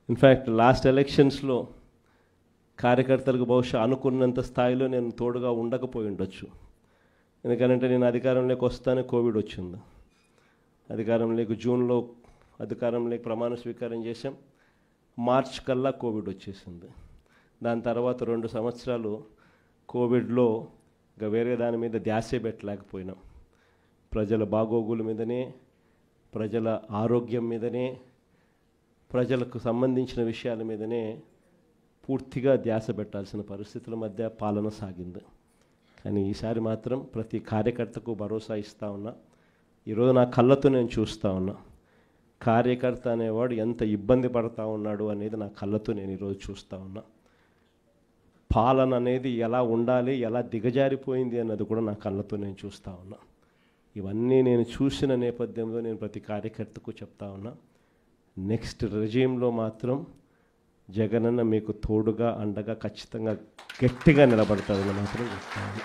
In fact last ఎలక్షన్స్లో కార్యకర్తలకు బహుశా అనుకున్నంత స్థాయిలో నేను తోడుగా ఉండకపోయి ఉండొచ్చు. ఎందుకంటే నేను అధికారంలోకి వస్తానే కోవిడ్ వచ్చింది. అధికారంలోకి జూన్లో అధికారంలోకి ప్రమాణ స్వీకారం చేశాం. మార్చ్ కల్లా కోవిడ్ వచ్చేసింది. దాని తర్వాత 2 సంవత్సరాలు కోవిడ్లో ఇంకా వేరే దాని మీద ధ్యాసే పెట్టలేకపోయినాం. ప్రజల బాగోగుల మీదనే, ప్రజల ఆరోగ్యం మీదనే, ప్రజలకు సంబంధించిన విషయాల మీదనే పూర్తిగా ధ్యాస పెట్టాల్సిన పరిస్థితుల మధ్య పాలన సాగింది. కానీ ఈసారి మాత్రం ప్రతి కార్యకర్తకు భరోసా ఇస్తూ ఉన్నా. ఈరోజు నా కళ్ళతో నేను చూస్తూ ఉన్నా కార్యకర్త అనేవాడు ఎంత ఇబ్బంది పడతా ఉన్నాడు అనేది నా కళ్ళతో నేను ఈరోజు చూస్తూ ఉన్నా. పాలన అనేది ఎలా ఉండాలి, ఎలా దిగజారిపోయింది అన్నది కూడా నా కళ్ళతో నేను చూస్తూ ఉన్నా. ఇవన్నీ నేను చూసిన నేపథ్యంలో నేను ప్రతి కార్యకర్తకు చెప్తా ఉన్నా, నెక్స్ట్ రెజీమ్లో మాత్రం జగనన్న మీకు తోడుగా అండగా ఖచ్చితంగా గట్టిగా నిలబడతారని మాత్రం చెప్తా ఉన్నా.